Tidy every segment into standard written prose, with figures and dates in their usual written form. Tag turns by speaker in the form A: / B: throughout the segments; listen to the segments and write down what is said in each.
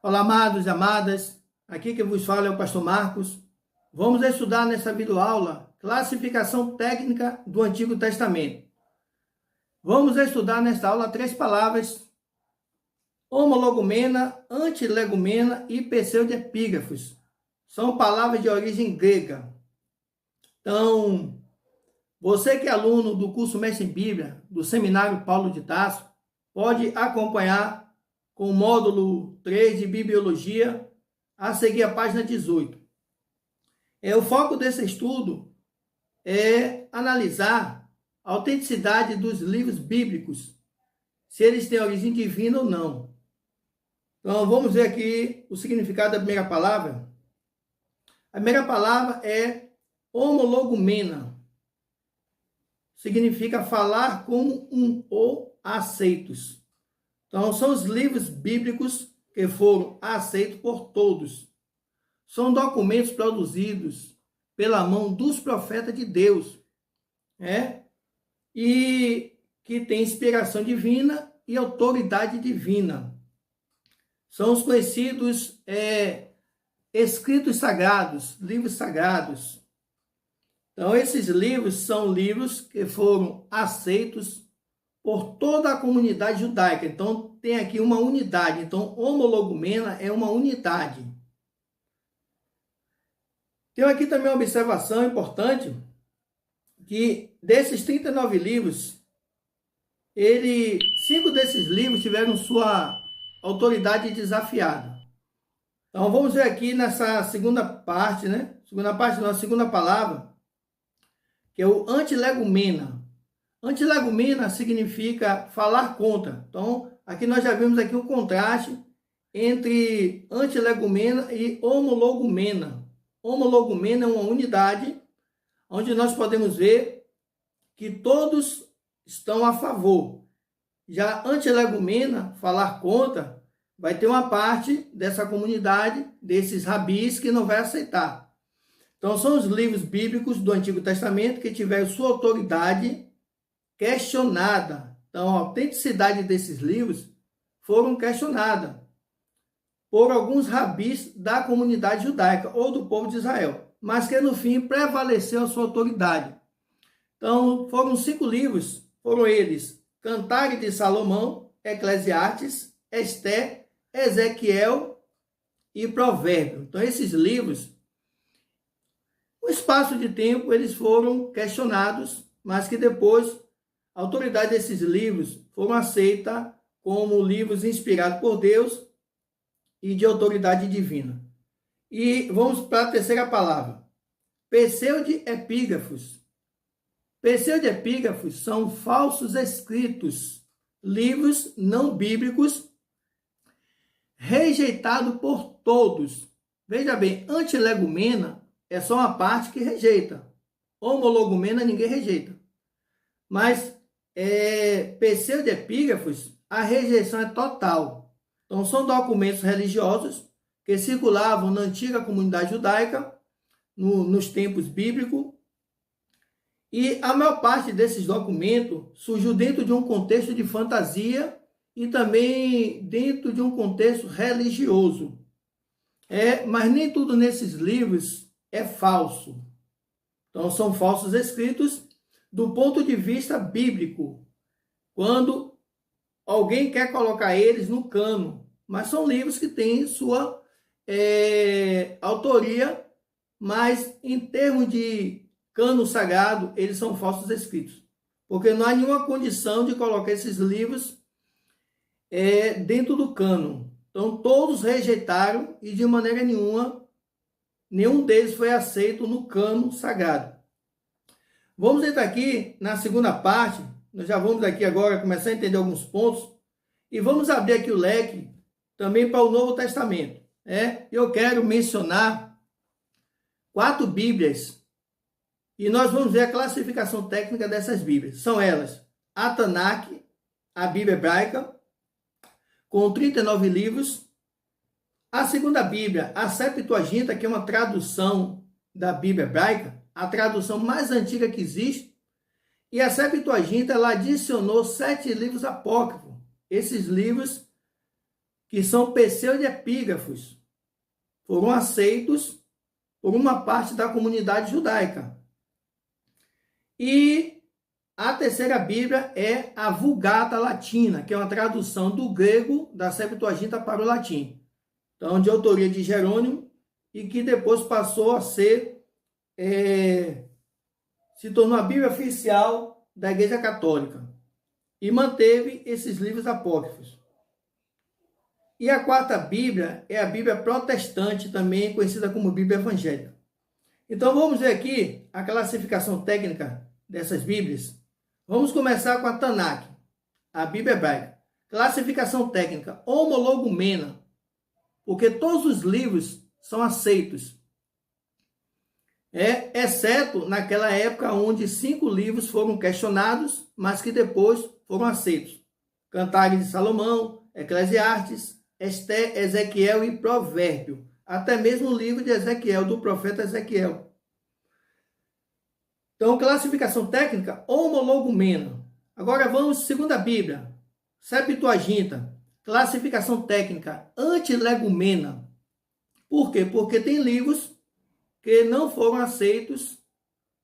A: Olá, amados e amadas. Aqui que vos fala é o pastor Marcos. Vamos estudar nessa videoaula classificação técnica do Antigo Testamento. Vamos estudar nesta aula 3 palavras: homologumena, antilegumena e pseudepígrafos. São palavras de origem grega. Então, você que é aluno do curso Mestre em Bíblia, do Seminário Paulo de Tarso, pode acompanhar com o módulo 3 de Bibliologia, a seguir a página 18. O foco desse estudo é analisar a autenticidade dos livros bíblicos, se eles têm origem divina ou não. Então, vamos ver aqui o significado da primeira palavra. A primeira palavra é homologumena. Significa falar como um ou aceitos. Então, são os livros bíblicos que foram aceitos por todos. São documentos produzidos pela mão dos profetas de Deus, e que têm inspiração divina e autoridade divina. São os conhecidos escritos sagrados, livros sagrados. Então, esses livros são livros que foram aceitos por toda a comunidade judaica. Então, tem aqui uma unidade. Então, homologumena é uma unidade. Tenho aqui também uma observação importante, que desses 39 livros, 5 desses livros tiveram sua autoridade desafiada. Então, vamos ver aqui nessa segunda parte, segunda palavra, que é o antilegumena. Antilegumena significa falar contra. Então, aqui nós já vimos aqui um contraste entre antilegumena e homologumena. Homologumena é uma unidade onde nós podemos ver que todos estão a favor. Já antilegumena, falar contra, vai ter uma parte dessa comunidade, desses rabis, que não vai aceitar. Então, são os livros bíblicos do Antigo Testamento que tiveram sua autoridade questionada. Então, a autenticidade desses livros foram questionadas por alguns rabis da comunidade judaica ou do povo de Israel, mas que no fim prevaleceu a sua autoridade. Então, foram 5 livros, foram eles: Cantares de Salomão, Eclesiastes, Esté, Ezequiel e Provérbio. Então, esses livros, no espaço de tempo, eles foram questionados, mas que depois a autoridade desses livros foram aceitas como livros inspirados por Deus e de autoridade divina. E vamos para a terceira palavra: pseudepígrafos. Pseudepígrafos são falsos escritos, livros não bíblicos, rejeitados por todos. Veja bem, antilegumena é só uma parte que rejeita. Homologumena ninguém rejeita. Mas pseudepígrafos, a rejeição é total. Então, são documentos religiosos que circulavam na antiga comunidade judaica, nos tempos bíblicos, e a maior parte desses documentos surgiu dentro de um contexto de fantasia e também dentro de um contexto religioso. Mas nem tudo nesses livros é falso. Então, são falsos escritos do ponto de vista bíblico, quando alguém quer colocar eles no cano, mas são livros que têm sua autoria, mas em termos de cano sagrado, eles são falsos escritos, porque não há nenhuma condição de colocar esses livros dentro do cano. Então, todos rejeitaram e de maneira nenhuma, nenhum deles foi aceito no cano sagrado. Vamos entrar aqui na segunda parte. Nós já vamos aqui agora começar a entender alguns pontos e vamos abrir aqui o leque também para o Novo Testamento. Eu quero mencionar 4 Bíblias e nós vamos ver a classificação técnica dessas Bíblias. São elas: a Tanakh, a Bíblia hebraica, com 39 livros; a segunda Bíblia, a Septuaginta, que é uma tradução da Bíblia hebraica, a tradução mais antiga que existe, e a Septuaginta, ela adicionou 7 livros apócrifos. Esses livros que são pseudoepígrafos, foram aceitos por uma parte da comunidade judaica. E a terceira Bíblia é a Vulgata Latina, que é uma tradução do grego da Septuaginta para o latim. Então, de autoria de Jerônimo, e que depois passou a ser, se tornou a Bíblia oficial da Igreja Católica. E manteve esses livros apócrifos. E a quarta Bíblia é a Bíblia protestante, também conhecida como Bíblia evangélica. Então vamos ver aqui a classificação técnica dessas Bíblias. Vamos começar com a Tanakh, a Bíblia hebraica. Classificação técnica, homologumena, porque todos os livros são aceitos. Exceto naquela época onde 5 livros foram questionados, mas que depois foram aceitos. Cantares de Salomão, Eclesiastes, Esté, Ezequiel e Provérbio. Até mesmo o livro de Ezequiel, do profeta Ezequiel. Então, classificação técnica, homologumena. Agora vamos, segunda Bíblia, Septuaginta. Classificação técnica, antilegumena. Por quê? Porque tem livros que não foram aceitos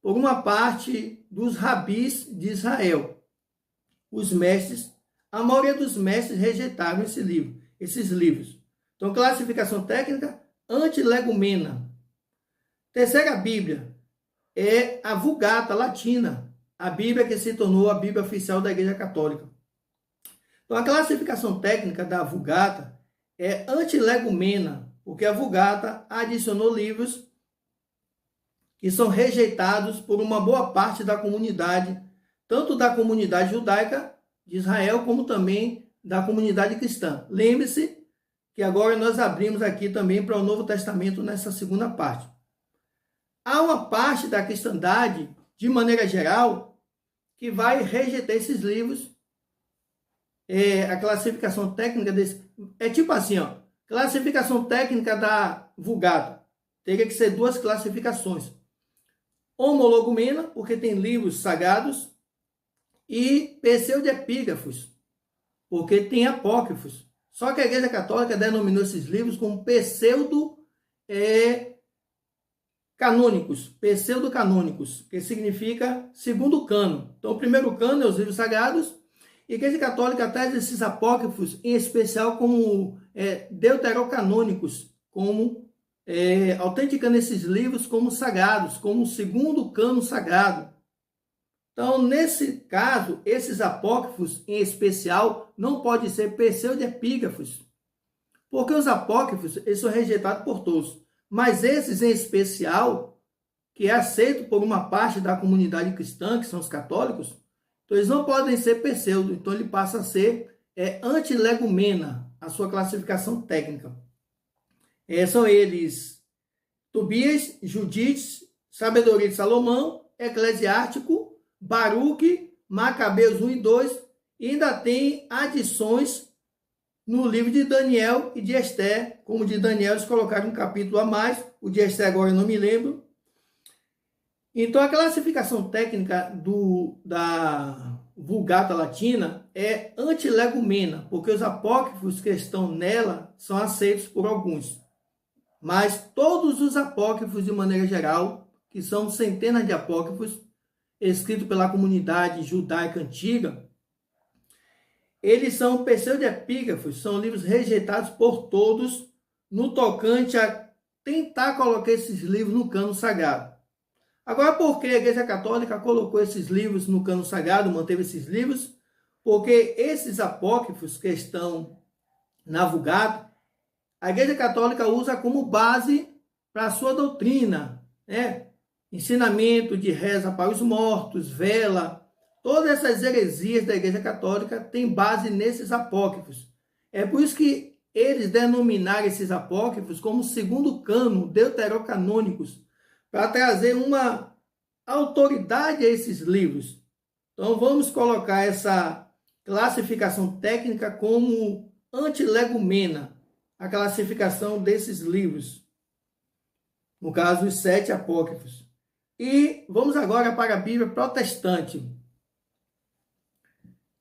A: por uma parte dos rabis de Israel. Os mestres, a maioria dos mestres rejeitaram esses livros. Então, classificação técnica, antilegumena. Terceira Bíblia é a Vulgata Latina, a Bíblia que se tornou a Bíblia oficial da Igreja Católica. Então, a classificação técnica da Vulgata é antilegumena, porque a Vulgata adicionou livros que são rejeitados por uma boa parte da comunidade, tanto da comunidade judaica de Israel, como também da comunidade cristã. Lembre-se que agora nós abrimos aqui também para o Novo Testamento nessa segunda parte. Há uma parte da cristandade, de maneira geral, que vai rejeitar esses livros. A classificação técnica desse... É tipo assim, ó, classificação técnica da Vulgata. Teria que ser 2 classificações. Homologumena, porque tem livros sagrados, e pseudoepígrafos, porque tem apócrifos. Só que a Igreja Católica denominou esses livros como pseudo-canônicos, que significa segundo cano. Então, o primeiro cano é os livros sagrados, e a Igreja Católica traz esses apócrifos, em especial como deuterocanônicos, como autenticando esses livros como sagrados, como o segundo cano sagrado. Então, nesse caso, esses apócrifos, em especial, não podem ser pseudoepígrafos, porque os apócrifos eles são rejeitados por todos. Mas esses, em especial, que é aceito por uma parte da comunidade cristã, que são os católicos, então eles não podem ser pseudo, então ele passa a ser antilegumena, a sua classificação técnica. São eles Tobias, Judite, Sabedoria de Salomão, Eclesiástico, Baruque, Macabeus 1 e 2, e ainda tem adições no livro de Daniel e de Esté. Como de Daniel eles colocaram um capítulo a mais, o de Esté agora eu não me lembro. Então a classificação técnica da Vulgata Latina é antilegumena, porque os apócrifos que estão nela são aceitos por alguns. Mas todos os apócrifos, de maneira geral, que são centenas de apócrifos, escritos pela comunidade judaica antiga, eles são pseudoepígrafos, são livros rejeitados por todos no tocante a tentar colocar esses livros no cano sagrado. Agora, por que a Igreja Católica colocou esses livros no cano sagrado, manteve esses livros? Porque esses apócrifos que estão na Vulgata, a Igreja Católica usa como base para a sua doutrina, ensinamento de reza para os mortos, vela, todas essas heresias da Igreja Católica têm base nesses apócrifos. É por isso que eles denominaram esses apócrifos como segundo cano, deuterocanônicos, para trazer uma autoridade a esses livros. Então vamos colocar essa classificação técnica como antilegumena, a classificação desses livros, no caso os 7 apócrifos. E vamos agora para a Bíblia protestante,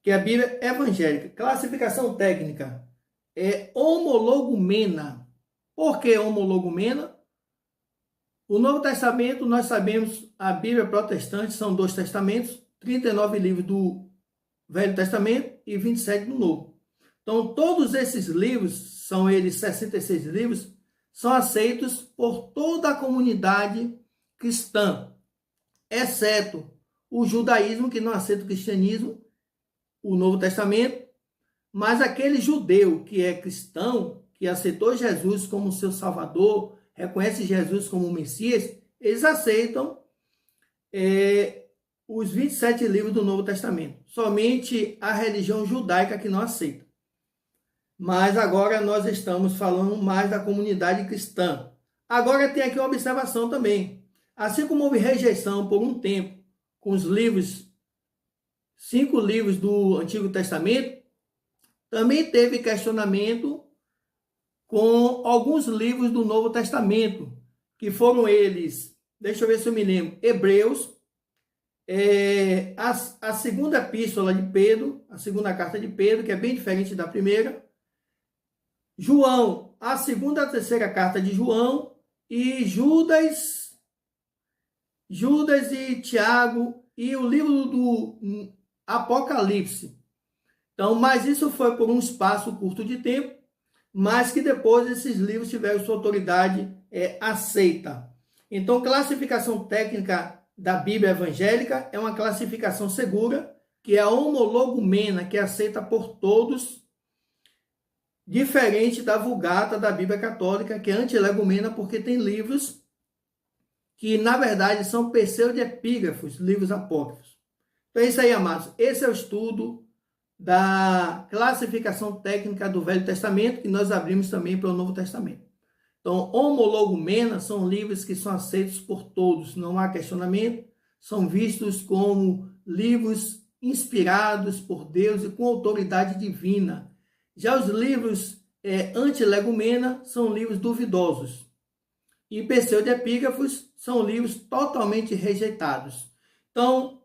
A: que é a Bíblia evangélica. Classificação técnica, é homologumena. Por que homologumena? O Novo Testamento, nós sabemos, a Bíblia protestante são 2 testamentos, 39 livros do Velho Testamento e 27 do Novo. Então, todos esses livros, são eles 66 livros, são aceitos por toda a comunidade cristã, exceto o judaísmo, que não aceita o cristianismo, o Novo Testamento, mas aquele judeu que é cristão, que aceitou Jesus como seu Salvador, reconhece Jesus como o Messias, eles aceitam os 27 livros do Novo Testamento. Somente a religião judaica que não aceita. Mas agora nós estamos falando mais da comunidade cristã. Agora tem aqui uma observação também. Assim como houve rejeição por um tempo com os livros, 5 livros do Antigo Testamento, também teve questionamento com alguns livros do Novo Testamento, que foram eles, deixa eu ver se eu me lembro, Hebreus, a segunda epístola de Pedro, a segunda carta de Pedro, que é bem diferente da primeira, João, a segunda e a terceira carta de João, e Judas e Tiago, e o livro do Apocalipse. Então, mas isso foi por um espaço curto de tempo, mas que depois esses livros tiveram sua autoridade aceita. Então, classificação técnica da Bíblia evangélica é uma classificação segura, que é a homologumena, que é aceita por todos, diferente da Vulgata da Bíblia Católica, que é antilegumena, porque tem livros que, na verdade, são pseudoepígrafos, livros apócrifos. Então é isso aí, amados. Esse é o estudo da classificação técnica do Velho Testamento, que nós abrimos também para o Novo Testamento. Então, homologumena são livros que são aceitos por todos, não há questionamento, são vistos como livros inspirados por Deus e com autoridade divina. Já os livros antilegumena são livros duvidosos. E pseudoepígrafos são livros totalmente rejeitados. Então,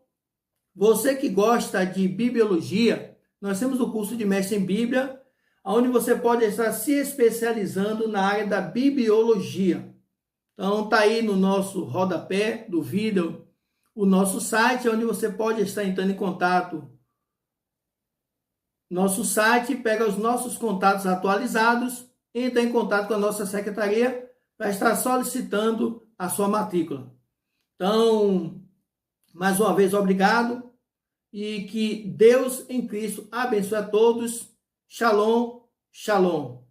A: você que gosta de bibliologia, nós temos o curso de mestre em Bíblia, onde você pode estar se especializando na área da bibliologia. Então, está aí no nosso rodapé do vídeo o nosso site, onde você pode estar entrando em contato. Nosso site, pega os nossos contatos atualizados, entra em contato com a nossa secretaria para estar solicitando a sua matrícula. Então, mais uma vez, obrigado e que Deus em Cristo abençoe a todos. Shalom, shalom.